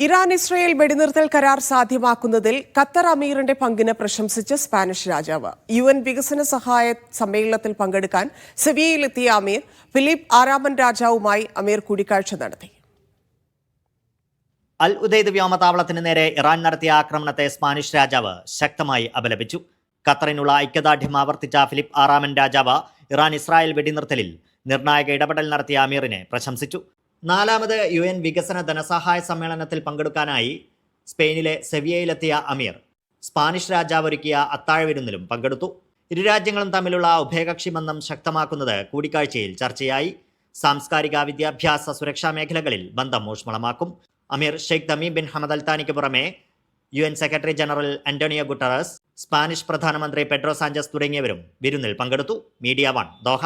Iran Israel വെടിനിർത്തൽ കരാർ സാധ്യമാക്കുന്നതിൽ Qatar അമീറിന്റെ പങ്കിന് പ്രശംസിച്ച് Spanish രാജാവ്. UN വികസന സഹായ സമ്മേളനത്തിൽ പങ്കെടുക്കാൻ സെവിയയിലെത്തിയ അമീർ ഫിലിപ്പ് ആറാമൻ രാജാവുമായി അമീർ കൂടിക്കാഴ്ച നടത്തി. അൽ ഉദൈദ് വ്യോമതാവളത്തിന് നേരെ ഇറാൻ നടത്തിയ ആക്രമണത്തെ സ്പാനിഷ് രാജാവ് ശക്തമായി അപലപിച്ചു. ഖത്തറിനുള്ള ഐക്യദാർഢ്യം ആവർത്തിച്ച ഫിലിപ്പ് ആറാമൻ രാജാവ് ഇറാൻ ഇസ്രായേൽ വെടിനിർത്തലിൽ നിർണായക ഇടപെടൽ നടത്തിയ അമീറിനെ പ്രശംസിച്ചു. 4ാമത് UN വികസന ധനസഹായ സമ്മേളനത്തിൽ പങ്കെടുക്കാനായി സ്പെയിനിലെ സെവിയയിലെത്തിയ അമീർ സ്പാനിഷ് രാജാവ് ഒരുക്കിയ അത്താഴവിരുന്നിലും പങ്കെടുത്തു. ഇരു രാജ്യങ്ങളും തമ്മിലുള്ള ഉഭയകക്ഷി ബന്ധം ശക്തമാക്കുന്നത് കൂടിക്കാഴ്ചയിൽ ചർച്ചയായി. സാംസ്കാരിക, വിദ്യാഭ്യാസ, സുരക്ഷാ മേഖലകളിൽ ബന്ധം ഊഷ്മളമാക്കും. അമീർ Sheikh Tamim bin Hamad Al താനിക്ക് പുറമെ UN secretary general Antonio Guterres, Spanish പ്രധാനമന്ത്രി പെഡ്രോ സാഞ്ചസ് തുടങ്ങിയവരും വിരുന്നിൽ പങ്കെടുത്തു. Media 1 Doha.